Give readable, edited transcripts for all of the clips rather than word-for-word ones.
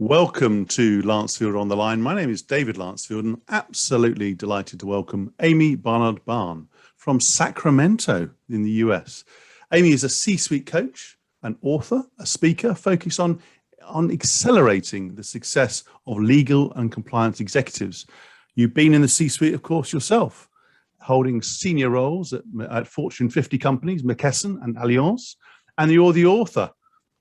Welcome to Lancefield on the Line. My name is David Lancefield, and absolutely delighted to welcome Amii Barnard-Bahn from Sacramento in the US. Amii is a C-suite coach, an author, a speaker focused on accelerating the success of legal and compliance executives. You've been in the C-suite, of course, yourself, holding senior roles at Fortune 50 companies, McKesson and Allianz, and you're the author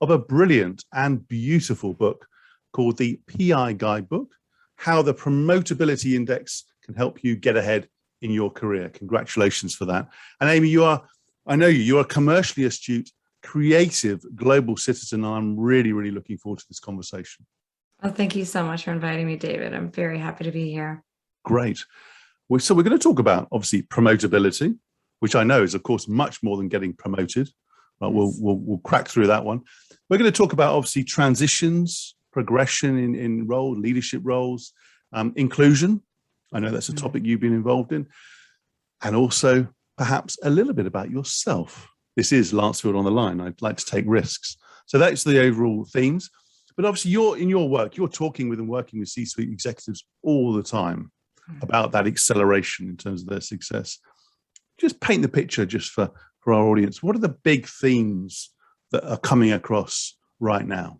of a brilliant and beautiful book called the PI Guidebook, How the Promotability Index Can Help You Get Ahead in Your Career. Congratulations for that. And Amii, you're a commercially astute, creative global citizen, and I'm really, really looking forward to this conversation. Well, thank you so much for inviting me, David. I'm very happy to be here. Great. So we're going to talk about, obviously, promotability, which I know is, of course, much more than getting promoted. But Yes. we'll crack through that one. We're going to talk about, obviously, transitions, progression in role, leadership roles, inclusion. I know that's a topic you've been involved in. And also perhaps a little bit about yourself. This is Lancefield on the Line. I'd like to take risks. So that's the overall themes. But obviously in your work, you're talking with and working with C-suite executives all the time about that acceleration in terms of their success. Just paint the picture just for our audience. What are the big themes that are coming across right now?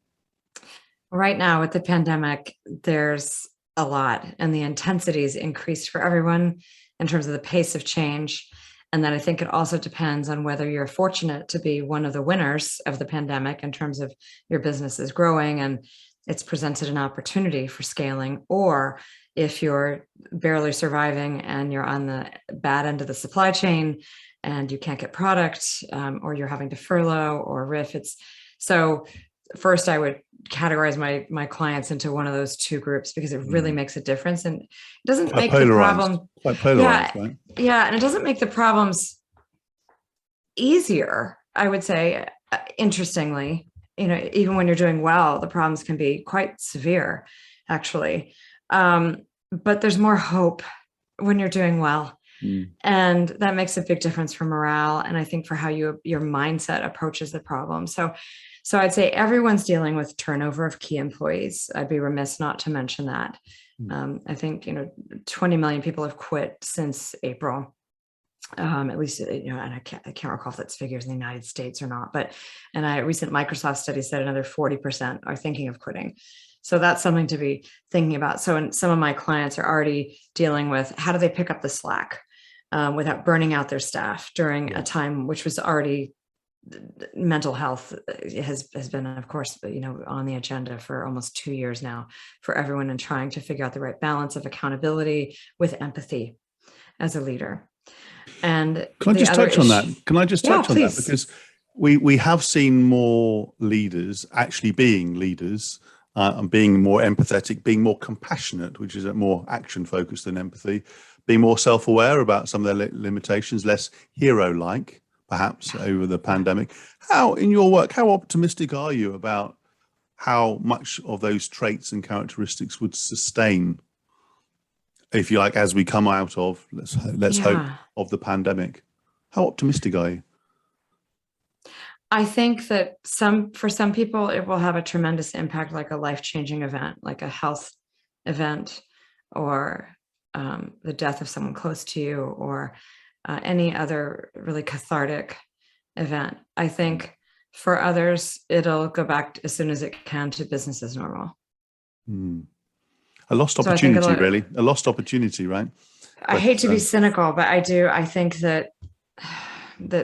Right now with the pandemic, there's a lot, and the intensity is increased for everyone in terms of the pace of change. And then I think it also depends on whether you're fortunate to be one of the winners of the pandemic in terms of your business is growing and it's presented an opportunity for scaling, or if you're barely surviving and you're on the bad end of the supply chain and you can't get product, or you're having to furlough or RIF. So first I would categorize my clients into one of those two groups because it really makes a difference, and it doesn't make the problem quite polarized, right? Yeah, and it doesn't make the problems easier, I would say. Interestingly, even when you're doing well, the problems can be quite severe, actually. But there's more hope when you're doing well. And that makes a big difference for morale, and I think for how your mindset approaches the problem. So I'd say everyone's dealing with turnover of key employees. I'd be remiss not to mention that. I think 20 million people have quit since April. At least, and I can't recall if that's figures in the United States or not, and a recent Microsoft study said another 40% are thinking of quitting. So that's something to be thinking about. So some of my clients are already dealing with how do they pick up the slack without burning out their staff during a time which was already, mental health has been, of course, on the agenda for almost 2 years now for everyone, and trying to figure out the right balance of accountability with empathy as a leader. And can I just touch on that? Can I just touch on that? Because we have seen more leaders actually being leaders and being more empathetic, being more compassionate, which is more action focused than empathy, being more self-aware about some of their limitations, less hero-like, perhaps, over the pandemic. How, in your work, how optimistic are you about how much of those traits and characteristics would sustain, if you like, as we come out of, let's hope, of the pandemic? How optimistic are you? I think that for some people, it will have a tremendous impact, like a life-changing event, like a health event, or the death of someone close to you, or any other really cathartic event. I think for others, it'll go back as soon as it can to business as normal. A lost opportunity, really. A lost opportunity, right? I hate to be cynical, but I think that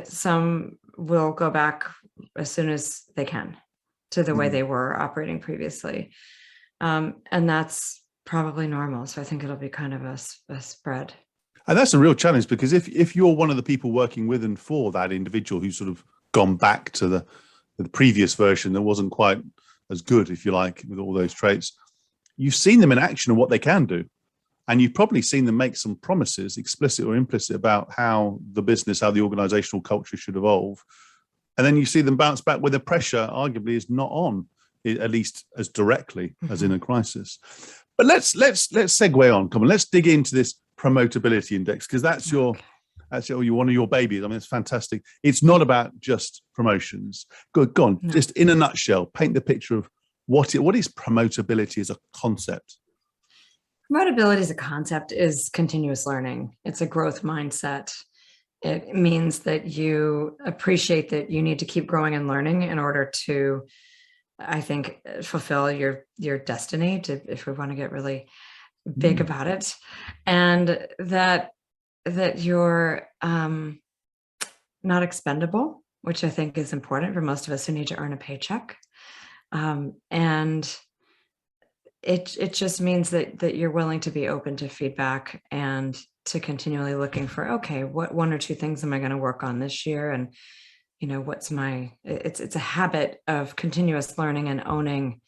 some will go back as soon as they can to the way they were operating previously. And that's probably normal. So I think it'll be kind of a spread. And that's a real challenge, because if you're one of the people working with and for that individual who's sort of gone back to the previous version that wasn't quite as good, if you like, with all those traits, you've seen them in action and what they can do. And you've probably seen them make some promises, explicit or implicit, about how the business, how the organizational culture should evolve. And then you see them bounce back where the pressure arguably is not on, at least as directly as in a crisis. But let's segue on. Come on, let's dig into this promotability index, because that's one of your babies. I mean, it's fantastic. It's not about just promotions. Go on. Just in a nutshell, paint the picture of what is promotability as a concept? Promotability as a concept is continuous learning. It's a growth mindset. It means that you appreciate that you need to keep growing and learning in order to, I think, fulfill your destiny, if we want to get really big about it, and that you're not expendable, which I think is important for most of us who need to earn a paycheck. And it just means that you're willing to be open to feedback and to continually looking for, okay, what one or two things am I going to work on this year? And, it's a habit of continuous learning and owning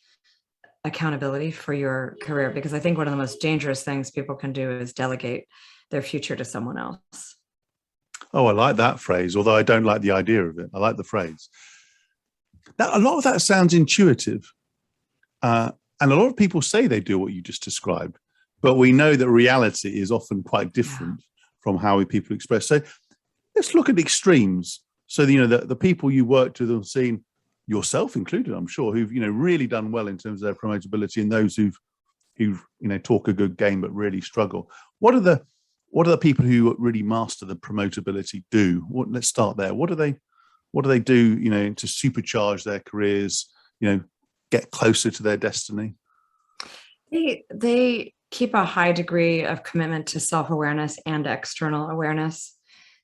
accountability for your career, because I think one of the most dangerous things people can do is delegate their future to someone else. Oh, I like that phrase, although I don't like the idea of it. I like the phrase. Now, a lot of that sounds intuitive. And a lot of people say they do what you just described, but we know that reality is often quite different from how people express. So let's look at the extremes. So, the people you worked with and seen, yourself included, I'm sure, who've, really done well in terms of their promotability, and those who've talk a good game but really struggle. What are the people who really master the promotability do? Let's start there. What do they do, to supercharge their careers, get closer to their destiny? They keep a high degree of commitment to self-awareness and external awareness.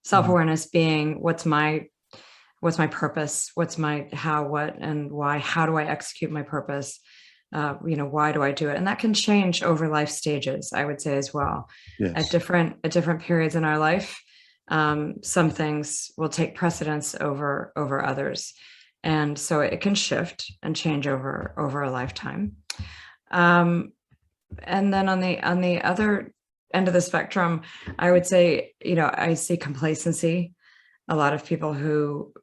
Self-awareness being what's my purpose, what's my how, what, and why, how do I execute my purpose? Why do I do it? And that can change over life stages, I would say, as well. Yes. At different periods in our life, some things will take precedence over others. And so it can shift and change over a lifetime. And then on the other end of the spectrum, I would say, I see complacency. A lot of people who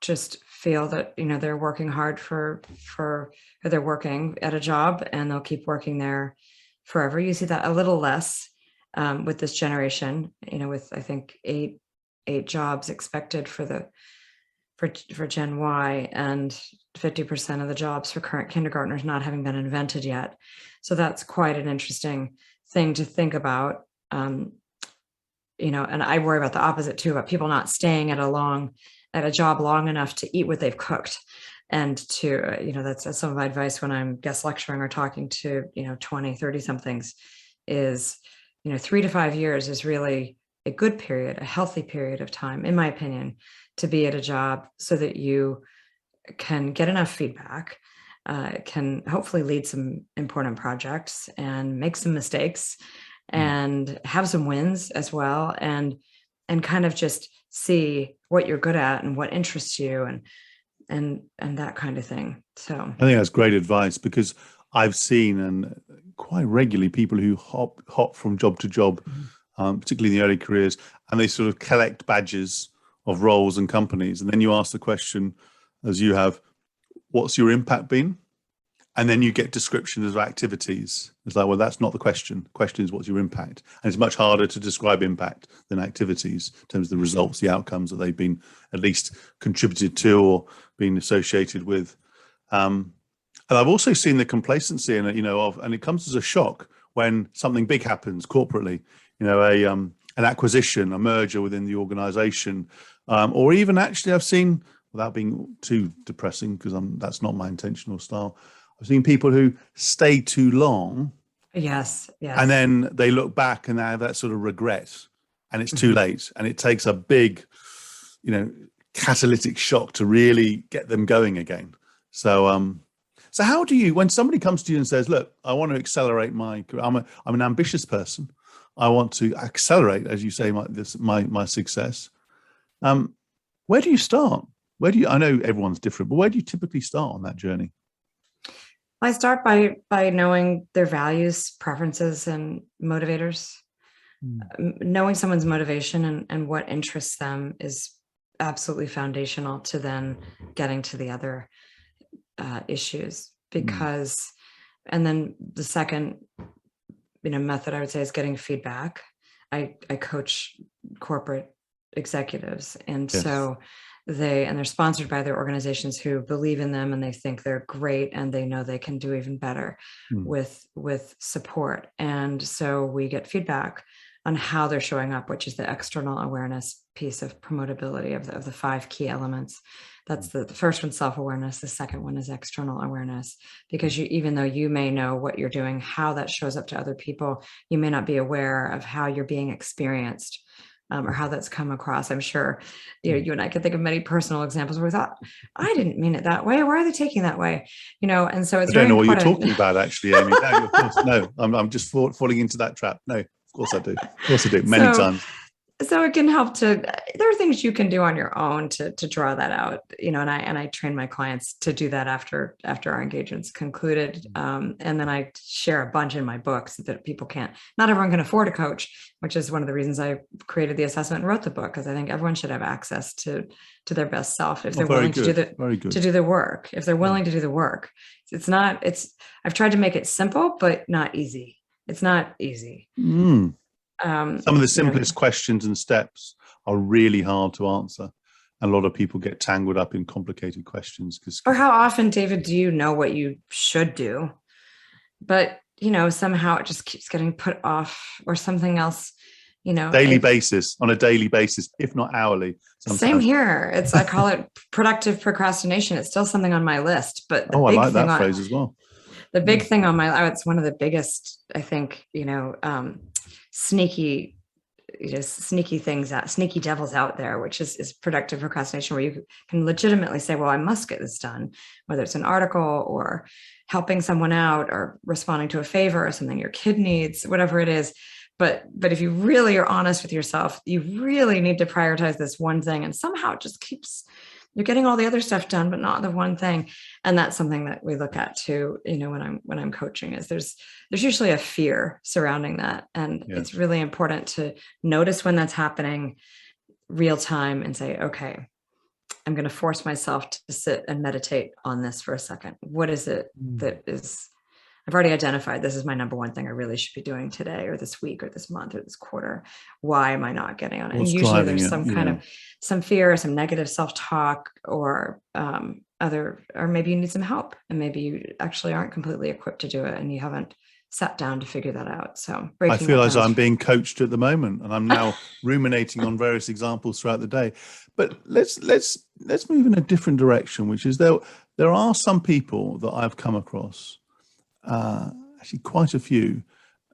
just feel that, they're working hard or they're working at a job and they'll keep working there forever. You see that a little less with this generation, with, I think, eight jobs expected for Gen Y, and 50% of the jobs for current kindergartners not having been invented yet. So that's quite an interesting thing to think about. And I worry about the opposite too, about people not staying at a job long enough to eat what they've cooked. And to, that's some of my advice when I'm guest lecturing or talking to, 20, 30 somethings is, 3 to 5 years is really a good period, a healthy period of time, in my opinion, to be at a job so that you can get enough feedback, can hopefully lead some important projects and make some mistakes and have some wins as well, and kind of just see what you're good at and what interests you and that kind of thing. So I think that's great advice, because I've seen, and quite regularly, people who hop from job to job, particularly in the early careers, and they sort of collect badges of roles and companies. And then you ask the question, as you have, what's your impact been? And then you get descriptions of activities. It's like, well, that's not the question. The question is, what's your impact? And it's much harder to describe impact than activities in terms of the results, the outcomes that they've been at least contributed to or been associated with. And I've also seen the complacency in it, and it comes as a shock when something big happens corporately, an acquisition, a merger within the organization, or even actually I've seen, without being too depressing, because that's not my intentional style, I've seen people who stay too long. Yes. And then they look back and they have that sort of regret, and it's too late. And it takes a big, catalytic shock to really get them going again. So, so how do you, when somebody comes to you and says, look, I want to accelerate my career, I'm an ambitious person, I want to accelerate, as you say, my success. Where do you start? I know everyone's different, but where do you typically start on that journey? I start by knowing their values, preferences, and motivators. Knowing someone's motivation and what interests them is absolutely foundational to then getting to the other issues. Because, and then the second, method I would say is getting feedback. I coach corporate executives. And Yes. so they're sponsored by their organizations who believe in them and they think they're great and they know they can do even better with support. And so we get feedback on how they're showing up, which is the external awareness piece of promotability of the 5 key elements. That's the first one, self-awareness. The second one is external awareness, because even though you may know what you're doing, how that shows up to other people, you may not be aware of how you're being experienced. Or how that's come across. I'm sure you and I can think of many personal examples where we thought, I didn't mean it that way. Why are they taking that way? And so it's I don't know important. what you're talking about, actually, Amy. No, of course, no. I'm just falling into that trap. No, of course I do. Of course I do. Many times. So it can help there are things you can do on your own to draw that out, and I train my clients to do that after our engagement's concluded. And then I share a bunch in my books that not everyone can afford a coach, which is one of the reasons I created the assessment and wrote the book, because I think everyone should have access to their best self if they're willing to do the work. If they're willing to do the work, I've tried to make it simple, but not easy. It's not easy. Some of the simplest questions and steps are really hard to answer. A lot of people get tangled up in complicated questions. Or how often, David, do you know what you should do, but somehow it just keeps getting put off, or something else, on a daily basis, if not hourly. Sometimes. Same here. I call it productive procrastination. It's still something on my list, but I like that phrase as well. The big thing on it's one of the biggest, I think, sneaky things sneaky devils out there, which is productive procrastination, where you can legitimately say, well, I must get this done, whether it's an article or helping someone out or responding to a favor or something your kid needs, whatever it is. But if you really are honest with yourself, you really need to prioritize this one thing, and somehow it just you're getting all the other stuff done, but not the one thing. And that's something that we look at too, when I'm coaching, is there's usually a fear surrounding that. And It's really important to notice when that's happening real time and say, okay, I'm going to force myself to sit and meditate on this for a second. What is it that I've already identified this is my number one thing I really should be doing today, or this week, or this month, or this quarter. Why am I not getting on it? And usually there's some fear, some negative self-talk, or or maybe you need some help, and maybe you actually aren't completely equipped to do it, and you haven't sat down to figure that out. So I feel as I'm being coached at the moment, and I'm now ruminating on various examples throughout the day. But let's move in a different direction, which is there are some people that I've come across, actually quite a few,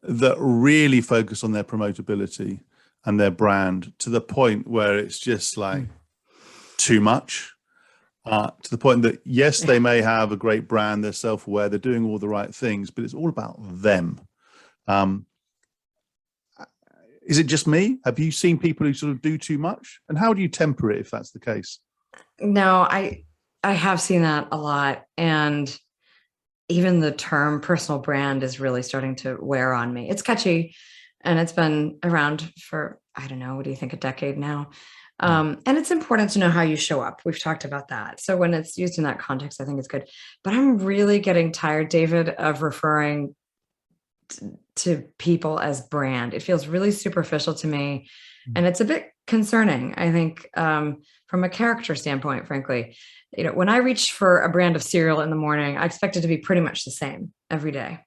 that really focus on their promotability and their brand to the point where it's just like too much, to the point that, yes, they may have a great brand, they're self-aware, they're doing all the right things, but it's all about them. Is it just me? Have you seen people who sort of do too much? And how do you temper it if that's the case? No, I have seen that a lot. And even the term personal brand is really starting to wear on me. It's catchy, and it's been around for, I don't know, what do you think, a decade now? And it's important to know how you show up. We've talked about that. So when it's used in that context, I think it's good. But I'm really getting tired, David, of referring to people as brand. It feels really superficial to me. And it's a bit concerning, I think, from a character standpoint, frankly. When I reach for a brand of cereal in the morning, I expect it to be pretty much the same every day,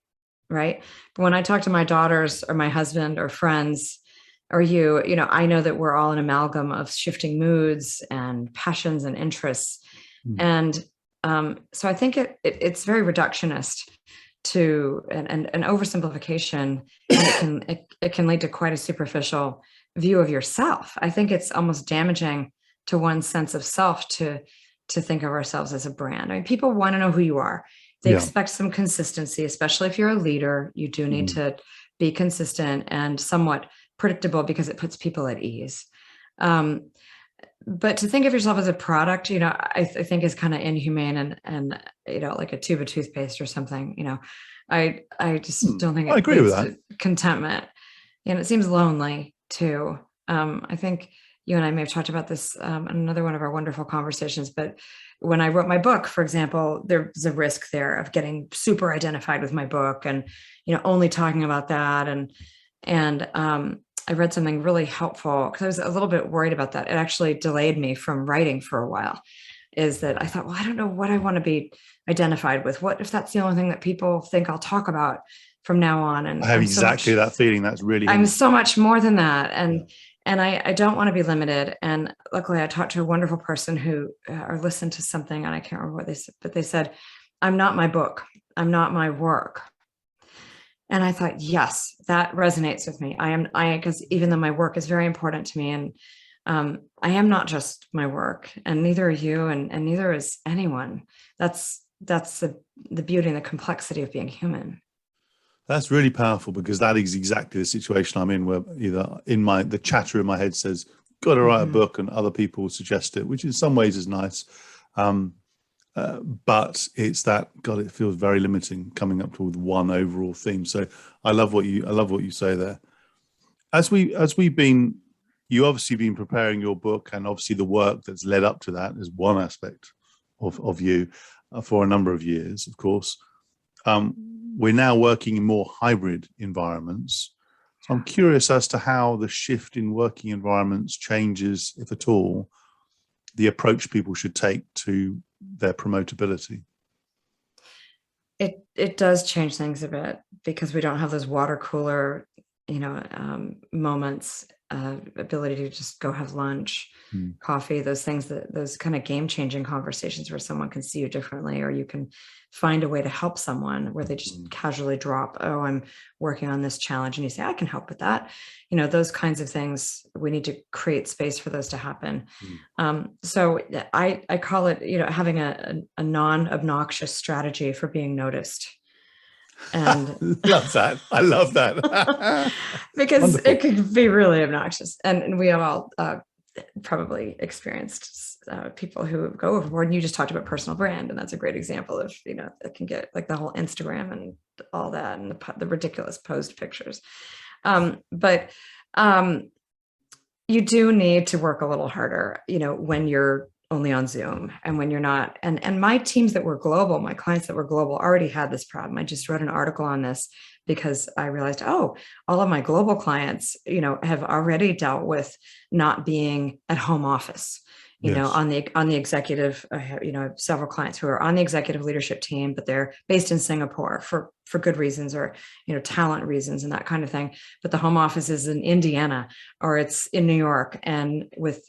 right? But when I talk to my daughters or my husband or friends or I know that we're all an amalgam of shifting moods and passions and interests. And so I think it's very reductionist to an oversimplification, and it can lead to quite a superficial view of yourself. I think it's almost damaging to one's sense of self to think of ourselves as a brand. I mean, people want to know who you are. They expect some consistency, especially if you're a leader. You do need to be consistent and somewhat predictable, because it puts people at ease. But to think of yourself as a product, I think is kind of inhumane and like a tube of toothpaste or something. I just don't think I agree with that. Contentment, and it seems lonely too. I think you and I may have talked about this in another one of our wonderful conversations, but when I wrote my book, for example, there's a risk there of getting super identified with my book and, only talking about that. And I read something really helpful because I was a little bit worried about that. It actually delayed me from writing for a while. Is that I thought, well, I don't know what I want to be identified with. What if that's the only thing that people think I'll talk about from now on? And I have exactly that feeling. That's really I'm so much more than that. And I don't want to be limited. And luckily I talked to a wonderful person who or listened to something, and I can't remember what they said, but they said, I'm not my book. I'm not my work. And I thought, yes, that resonates with me. Because even though my work is very important to me, and I am not just my work, and neither are you, and neither is anyone. That's the beauty and the complexity of being human. That's really powerful, because that is exactly the situation I'm in, where either the chatter in my head says, got to write a book, and other people suggest it, which in some ways is nice. But it's that, God, it feels very limiting coming up with one overall theme. So I love what you say there. You obviously been preparing your book, and obviously the work that's led up to that is one aspect of you for a number of years, of course. We're now working in more hybrid environments. So I'm curious as to how the shift in working environments changes, if at all, the approach people should take to their promotability. It does change things a bit, because we don't have those water cooler, moments, ability to just go have lunch, coffee, those kind of game-changing conversations where someone can see you differently, or you can find a way to help someone where they just casually drop, oh, I'm working on this challenge, and you say, I can help with that. Those kinds of things, we need to create space for those to happen. So I call it, having a non-obnoxious strategy for being noticed. And love that. I love that. Because Wonderful. It could be really obnoxious. And we have all probably experienced people who go overboard. And you just talked about personal brand, and that's a great example of, it can get like the whole Instagram and all that, and the ridiculous posed pictures. But you do need to work a little harder, when you're only on Zoom, and when you're not. And my teams that were global, my clients that were global, already had this problem. I just wrote an article on this because I realized, all of my global clients, have already dealt with not being at home office. On the executive, I have several clients who are on the executive leadership team, but they're based in Singapore for good reasons, or talent reasons and that kind of thing. But the home office is in Indiana, or it's in New York, and with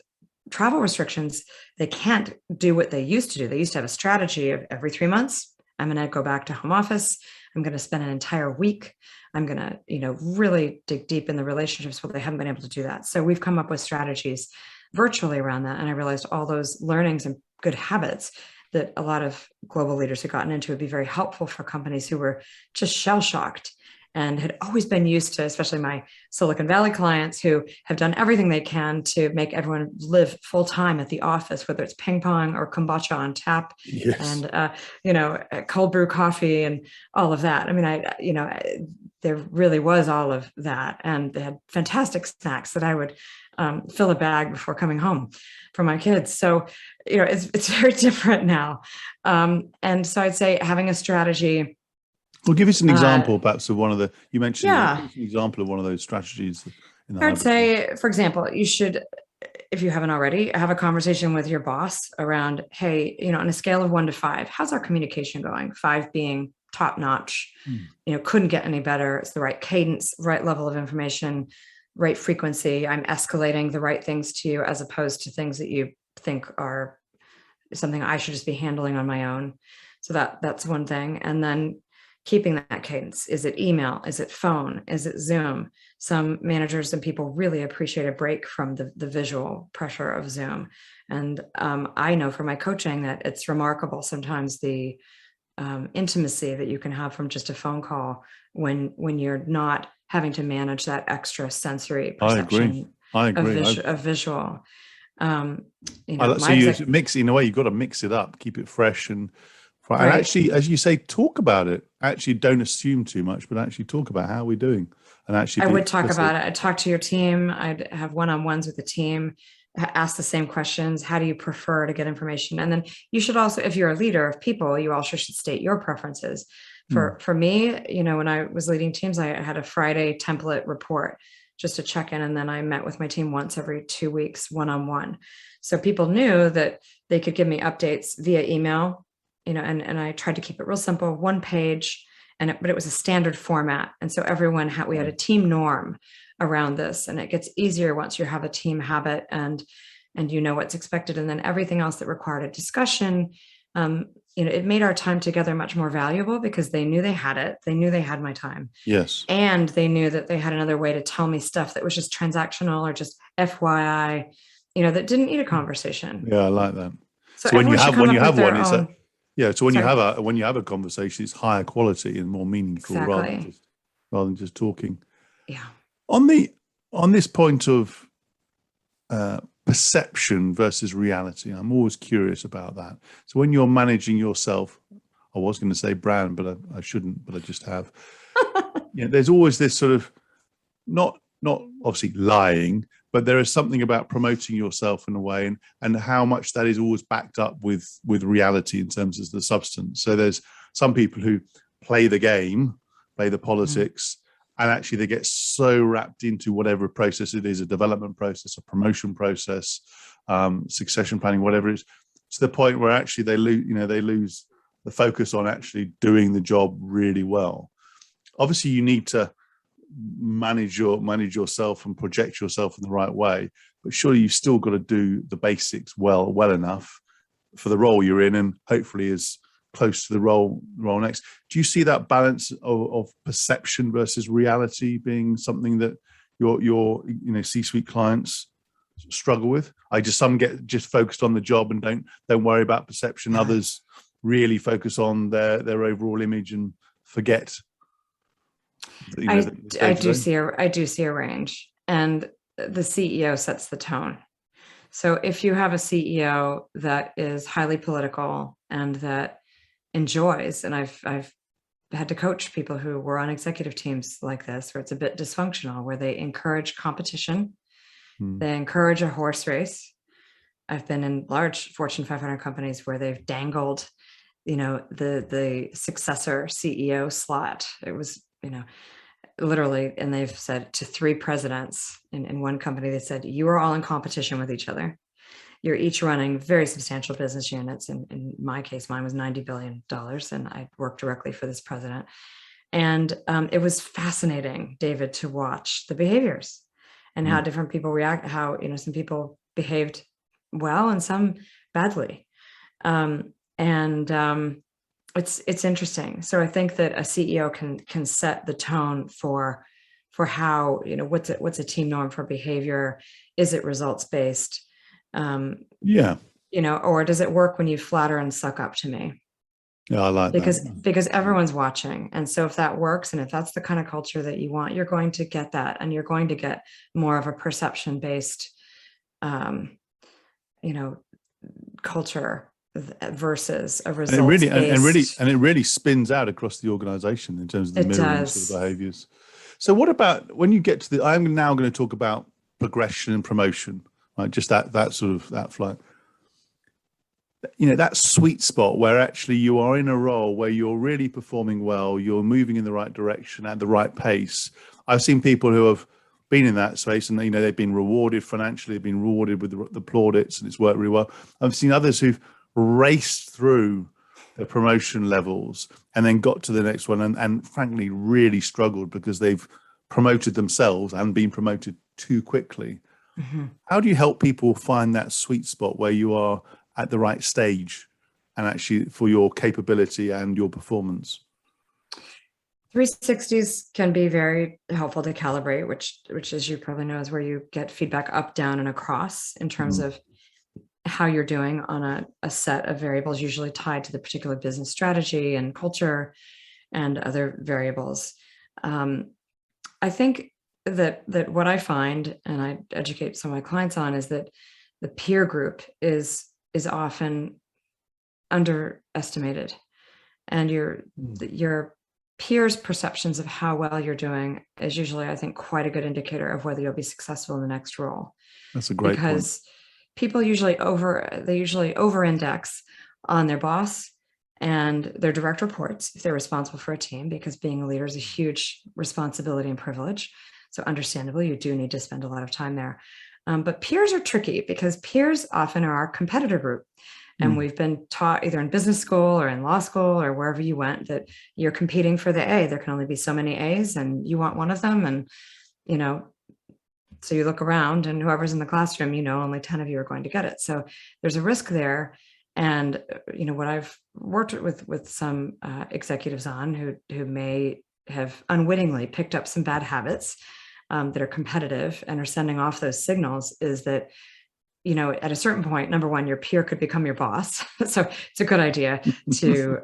travel restrictions, they can't do what they used to do. They used to have a strategy of every 3 months, I'm going to go back to home office. I'm going to spend an entire week. I'm going to, really dig deep in the relationships, but they haven't been able to do that. So we've come up with strategies virtually around that. And I realized all those learnings and good habits that a lot of global leaders had gotten into would be very helpful for companies who were just shell-shocked and had always been used to, especially my Silicon Valley clients, who have done everything they can to make everyone live full time at the office, whether it's ping pong or kombucha on tap, and cold brew coffee and all of that. I mean, there really was all of that, and they had fantastic snacks that I would fill a bag before coming home for my kids. So it's very different now, and so I'd say having a strategy. Well, give us an example, perhaps, of one of the, you mentioned, Yeah. an example of one of those strategies. I'd say, for example, you should, if you haven't already, have a conversation with your boss around, hey, on a scale of 1 to 5, how's our communication going? 5 being top notch, couldn't get any better. It's the right cadence, right level of information, right frequency. I'm escalating the right things to you, as opposed to things that you think are something I should just be handling on my own. So that's one thing. And then keeping that cadence. Is it email? Is it phone? Is it Zoom? Some managers and people really appreciate a break from the visual pressure of Zoom. And I know from my coaching that it's remarkable sometimes the intimacy that you can have from just a phone call when you're not having to manage that extra sensory perception. I agree. Of visual. So you mix, in a way, you've got to mix it up, keep it fresh, and actually, as you say, talk about it. Actually, don't assume too much, but actually talk about how we're doing. And actually, I would talk about it. I'd talk to your team. I'd have one-on-ones with the team, ask the same questions. How do you prefer to get information? And then you should also, if you're a leader of people, you also should state your preferences. For me, when I was leading teams, I had a Friday template report just a check-in. And then I met with my team once every 2 weeks, one-on-one. So people knew that they could give me updates via email, and I tried to keep it real simple, one page, but it was a standard format. And so we had a team norm around this, and it gets easier once you have a team habit and you know what's expected. And then everything else that required a discussion, it made our time together much more valuable because they knew they had it. They knew they had my time. Yes. And they knew that they had another way to tell me stuff that was just transactional or just FYI, that didn't need a conversation. Yeah, I like that. So when you have one, So when Sorry. you have a conversation, it's higher quality and more meaningful Exactly. rather than just talking. Yeah. On this point of perception versus reality, I'm always curious about that. So when you're managing yourself, I was going to say brand, but I shouldn't, but I just have. There's always this sort of not obviously lying, but there is something about promoting yourself in a way, and how much that is always backed up with reality in terms of the substance. So there's some people who play the game, play the politics, and actually they get so wrapped into whatever process it is, a development process, a promotion process, succession planning, whatever it is, to the point where actually they lose the focus on actually doing the job really well. Obviously, you need to manage yourself and project yourself in the right way, but surely you've still got to do the basics well enough for the role you're in, and hopefully as close to the role next. Do you see that balance of perception versus reality being something that your C-suite clients struggle with? Some get just focused on the job and don't worry about perception. Others really focus on their overall image and forget. I do see a range, and the CEO sets the tone. So if you have a CEO that is highly political and that enjoys, and I've had to coach people who were on executive teams like this, where it's a bit dysfunctional, where they encourage competition, they encourage a horse race. I've been in large Fortune 500 companies where they've dangled, the successor CEO slot. It was, literally, and they've said to 3 presidents in one company, they said, you are all in competition with each other. You're each running very substantial business units. In my case, mine was $90 billion, and I worked directly for this president. And it was fascinating, David, to watch the behaviors and how different people react, how, some people behaved well and some badly. It's interesting. So I think that a CEO can set the tone for how, what's a team norm for behavior? Is it results based? Or does it work when you flatter and suck up to me? Yeah, I like that. Because everyone's watching. And so if that works, and if that's the kind of culture that you want, you're going to get that, and you're going to get more of a perception based, culture versus a results based. And it really spins out across the organization in terms of the mirroring sort of behaviors. So what about when you get to I'm now going to talk about progression and promotion, right? Just that sort of that flight. That sweet spot where actually you are in a role where you're really performing well, you're moving in the right direction at the right pace. I've seen people who have been in that space, and they've been rewarded financially, they've been rewarded with the plaudits, and it's worked really well. I've seen others who've raced through the promotion levels and then got to the next one and frankly really struggled because they've promoted themselves and been promoted too quickly. How do you help people find that sweet spot where you are at the right stage and actually for your capability and your performance? 360s can be very helpful to calibrate, which as you probably know is where you get feedback up, down, and across in terms of how you're doing on a set of variables, usually tied to the particular business strategy and culture and other variables. I think that what I find, and I educate some of my clients on, is that the peer group is often underestimated, and your peers' perceptions of how well you're doing is usually, I think, quite a good indicator of whether you'll be successful in the next role. That's a great point. Because people usually over-index on their boss and their direct reports if they're responsible for a team, because being a leader is a huge responsibility and privilege. So understandably, you do need to spend a lot of time there. But peers are tricky because peers often are our competitor group. And we've been taught either in business school or in law school or wherever you went that you're competing for the A. There can only be so many A's and you want one of them. And, so you look around and whoever's in the classroom, only 10 of you are going to get it. So there's a risk there. And, what I've worked with some executives on who may have unwittingly picked up some bad habits that are competitive and are sending off those signals is that, at a certain point, number one, your peer could become your boss. So it's a good idea to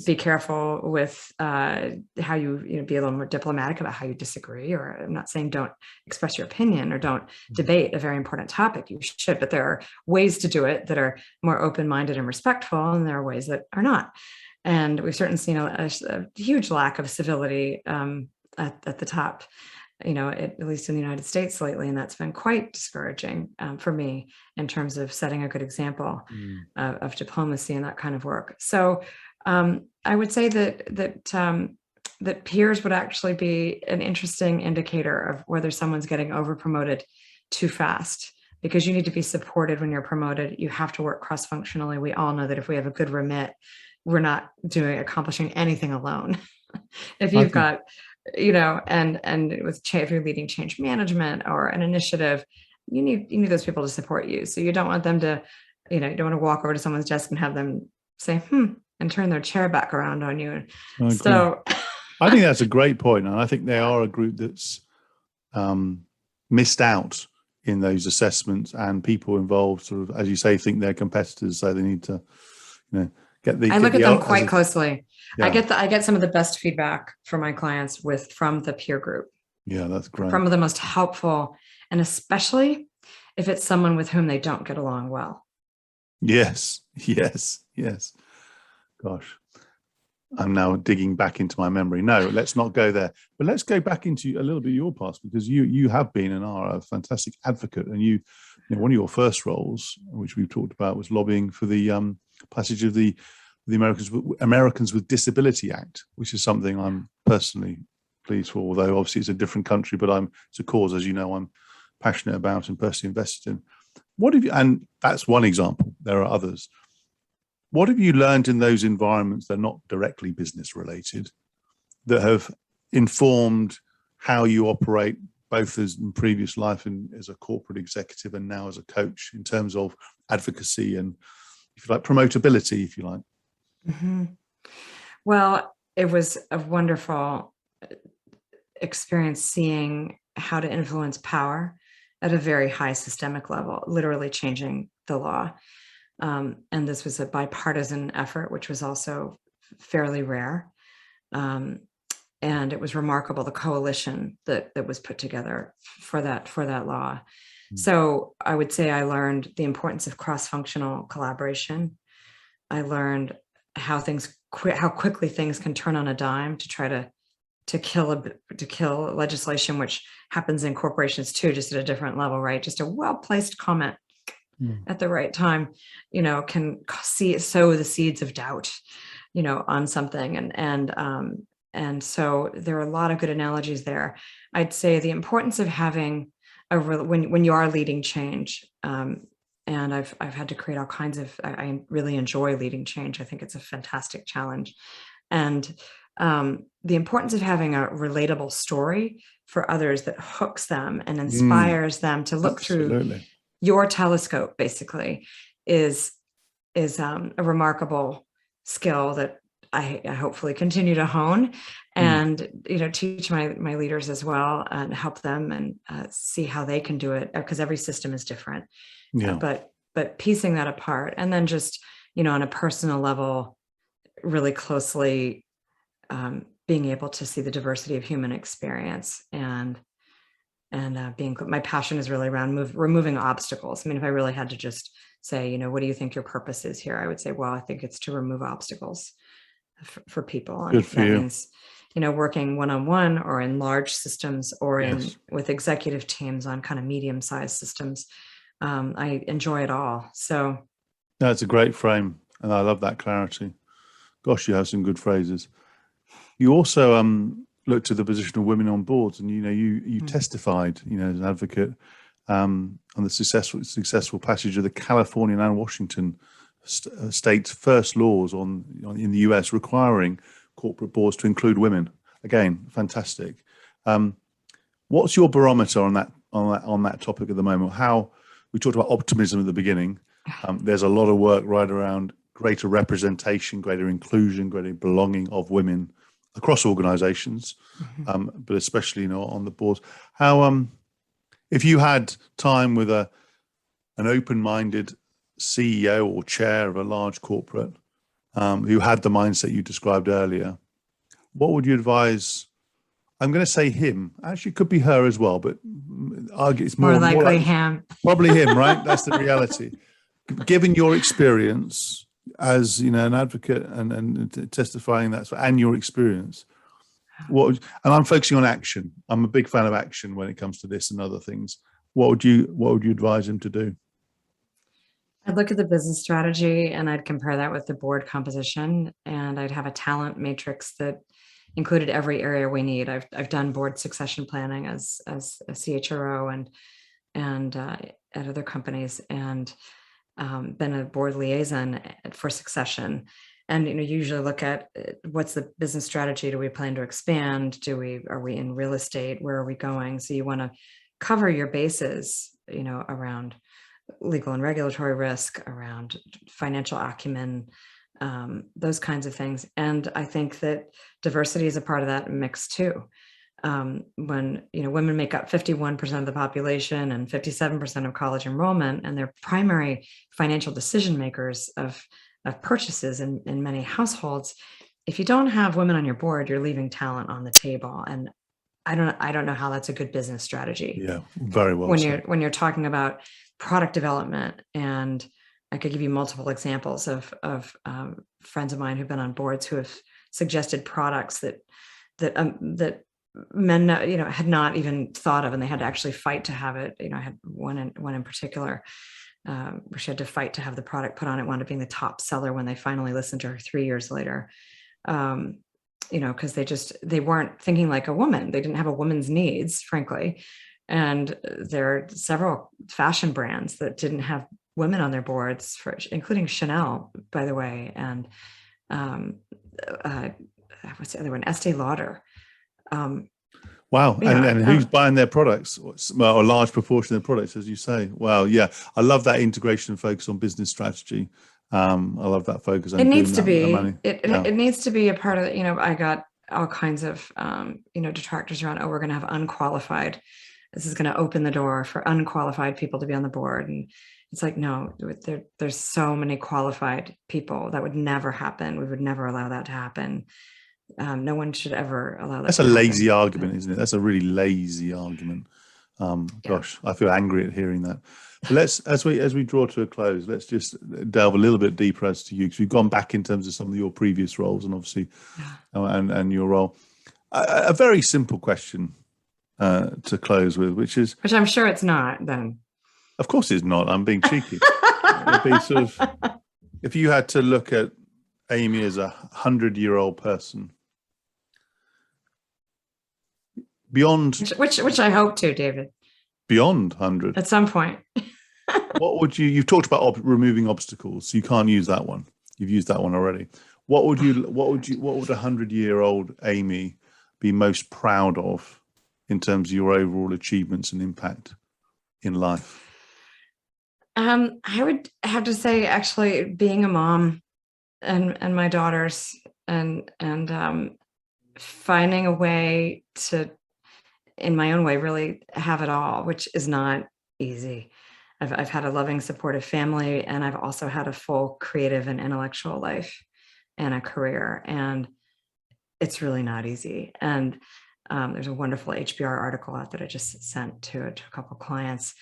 be careful with how you, be a little more diplomatic about how you disagree. Or I'm not saying don't express your opinion or don't debate a very important topic. You should, but there are ways to do it that are more open-minded and respectful, and there are ways that are not. And we've certainly seen a huge lack of civility at the top. At least in the United States lately, and that's been quite discouraging for me in terms of setting a good example of diplomacy and that kind of work. So I would say that peers would actually be an interesting indicator of whether someone's getting over promoted too fast, because you need to be supported when you're promoted. You have to work cross-functionally. We all know that if we have a good remit, we're not accomplishing anything alone. If you've got and if you're leading change management or an initiative, you need those people to support you. So you don't want them to, you don't want to walk over to someone's desk and have them say, and turn their chair back around on you. So I think that's a great point. And I think they are a group that's missed out in those assessments, and people involved sort of, as you say, think they're competitors. So they need to, I look at them quite closely. Yeah. I get some of the best feedback from my clients from the peer group. Yeah, that's great. From the most helpful, and especially if it's someone with whom they don't get along well. Yes. Gosh, I'm now digging back into my memory. No, let's not go there. But let's go back into a little bit of your past, because you have been and are a fantastic advocate, and one of your first roles, which we've talked about, was lobbying for the passage of the Americans with Disability Act, which is something I'm personally pleased for, although obviously it's a different country, but it's a cause, as you know, I'm passionate about and personally invested in. And that's one example, there are others. What have you learned in those environments that are not directly business related, that have informed how you operate, both as in previous life and as a corporate executive and now as a coach, in terms of advocacy and, if you like, promotability, if you like? Mm-hmm. Well, it was a wonderful experience seeing how to influence power at a very high systemic level, literally changing the law. And this was a bipartisan effort, which was also fairly rare. And it was remarkable, the coalition that was put together for that law. So I would say I learned the importance of cross-functional collaboration. I learned how quickly things can turn on a dime to try to kill legislation, which happens in corporations too, just at a different level, right? Just a well-placed comment at the right time, can sow the seeds of doubt, on something. And so there are a lot of good analogies there. I'd say the importance of having when you are leading change, and I've had to create all kinds of, I really enjoy leading change. I think it's a fantastic challenge. And the importance of having a relatable story for others that hooks them and inspires them to look through your telescope, basically, is a remarkable skill that I hopefully continue to hone and, teach my leaders as well, and help them and see how they can do it, because every system is different. Yeah. But piecing that apart, and then just, on a personal level, really closely being able to see the diversity of human experience, and my passion is really around removing obstacles. I mean, if I really had to just say, what do you think your purpose is here? I would say, well, I think it's to remove obstacles for people. And that means, working one-on-one or in large systems or with executive teams on kind of medium-sized systems. I enjoy it all. So that's a great frame. And I love that clarity. Gosh, you have some good phrases. You also looked at the position of women on boards, and you testified, as an advocate on the successful passage of the California and Washington state's first laws in the US requiring corporate boards to include women. Again, fantastic. What's your barometer on that topic at the moment? How we talked about optimism at the beginning. There's a lot of work right around greater representation, greater inclusion, greater belonging of women across organizations, but especially on the boards. How if you had time with an open-minded CEO or chair of a large corporate who had the mindset you described earlier, what would you advise? I'm going to say him. Actually, it could be her as well, but it's more likely him. Probably him, right? That's the reality. Given your experience as an advocate and testifying and your experience, and I'm focusing on action. I'm a big fan of action when it comes to this and other things. What would you advise him to do? I'd look at the business strategy and I'd compare that with the board composition, and I'd have a talent matrix that included every area we need. I've done board succession planning as a CHRO and at other companies, and been a board liaison for succession. And usually look at what's the business strategy. Do we plan to expand? Are we in real estate? Where are we going? So you want to cover your bases, around legal and regulatory risk, around financial acumen, those kinds of things. And I think that diversity is a part of that mix too. When women make up 51% of the population and 57% of college enrollment, and they're primary financial decision makers of purchases in many households, if you don't have women on your board, you're leaving talent on the table. And I don't know how that's a good business strategy. Yeah, very well said. When you're talking about product development, and I could give you multiple examples of friends of mine who've been on boards who have suggested products that men had not even thought of, and they had to actually fight to have it. I had one in particular where she had to fight to have the product put on. It wound up being the top seller when they finally listened to her 3 years later. Because they weren't thinking like a woman. They didn't have a woman's needs, frankly. And there are several fashion brands that didn't have women on their boards, including Chanel, by the way, and what's the other one? Estee Lauder. Wow. And who's buying their products? Well, a large proportion of the products, as you say. Wow. Yeah. I love that integration and focus on business strategy. I love that focus. It needs to be. It needs to be a part of it. I got all kinds of detractors around. Oh, we're going to have unqualified. This is going to open the door for unqualified people to be on the board. And it's like, no, there's so many qualified people. That would never happen. We would never allow that to happen. No one should ever allow that. That's a lazy argument, isn't it? That's a really lazy argument. Gosh, I feel angry at hearing that. But let's, as we draw to a close, let's just delve a little bit deeper as to you, because we've gone back in terms of some of your previous roles, and obviously, and your role. A very simple question to close with, which I'm sure it's not. Then, of course, it's not. I'm being cheeky. It'd be sort of, if you had to look at Amii as 100-year-old person, beyond which I hope to, David. Beyond 100 at some point. What would you've talked about removing obstacles, so you can't use that one. You've used that one already. What would 100-year-old Amii be most proud of in terms of your overall achievements and impact in life? I would have to say, actually, being a mom and my daughters, and finding a way to, in my own way, really have it all, which is not easy. I've had a loving, supportive family, and I've also had a full creative and intellectual life and a career, and it's really not easy. And there's a wonderful HBR article out that I just sent to a couple of clients.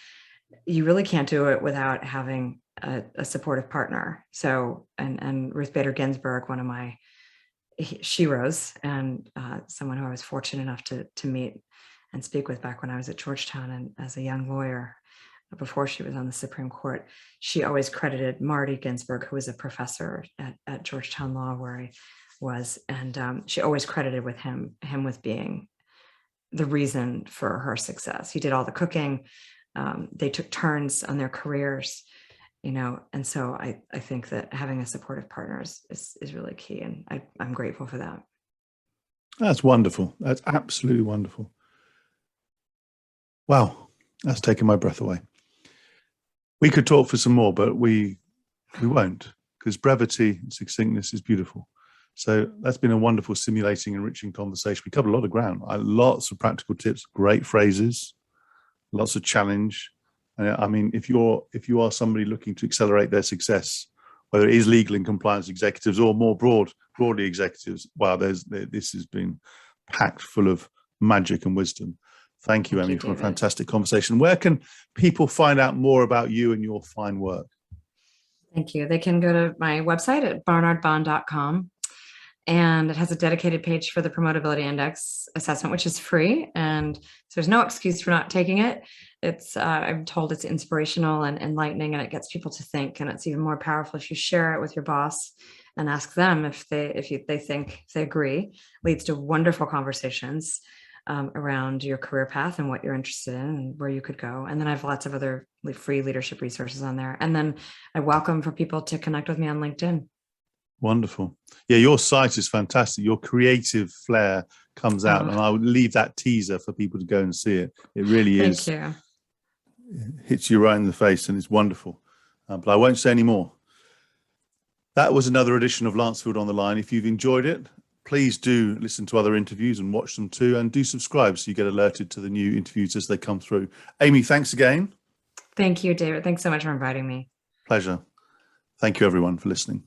You really can't do it without having a supportive partner. So, and Ruth Bader Ginsburg, one of my sheroes, and someone who I was fortunate enough to meet and speak with back when I was at Georgetown and as a young lawyer, before she was on the Supreme Court, she always credited Marty Ginsburg, who was a professor at Georgetown Law where I was. And she always credited with him with being the reason for her success. He did all the cooking. They took turns on their careers, and so I think that having a supportive partner is really key. And I'm grateful for that. That's wonderful. That's absolutely wonderful. Wow, that's taken my breath away. We could talk for some more, but we won't, because brevity and succinctness is beautiful. So that's been a wonderful, stimulating, enriching conversation. We covered a lot of ground. Lots of practical tips, great phrases, lots of challenge. And I mean, if you are somebody looking to accelerate their success, whether it is legal and compliance executives or more broadly executives, wow, this has been packed full of magic and wisdom. Thank you, Amii, for a fantastic conversation. Where can people find out more about you and your fine work? Thank you. They can go to my website at barnard-bahn.com. And it has a dedicated page for the Promotability Index assessment, which is free. And so there's no excuse for not taking it. I'm told it's inspirational and enlightening, and it gets people to think. And it's even more powerful if you share it with your boss and ask them if they agree. Leads to wonderful conversations around your career path and what you're interested in and where you could go. And then I have lots of other free leadership resources on there. And then I welcome for people to connect with me on LinkedIn. Wonderful. Yeah, your site is fantastic. Your creative flair comes out, and I would leave that teaser for people to go and see it. It really is. Thank you. It hits you right in the face, and it's wonderful. But I won't say any more. That was another edition of Lancefield on the Line. If you've enjoyed it, please do listen to other interviews and watch them too, and do subscribe so you get alerted to the new interviews as they come through. Amii, thanks again. Thank you, David. Thanks so much for inviting me. Pleasure. Thank you, everyone, for listening.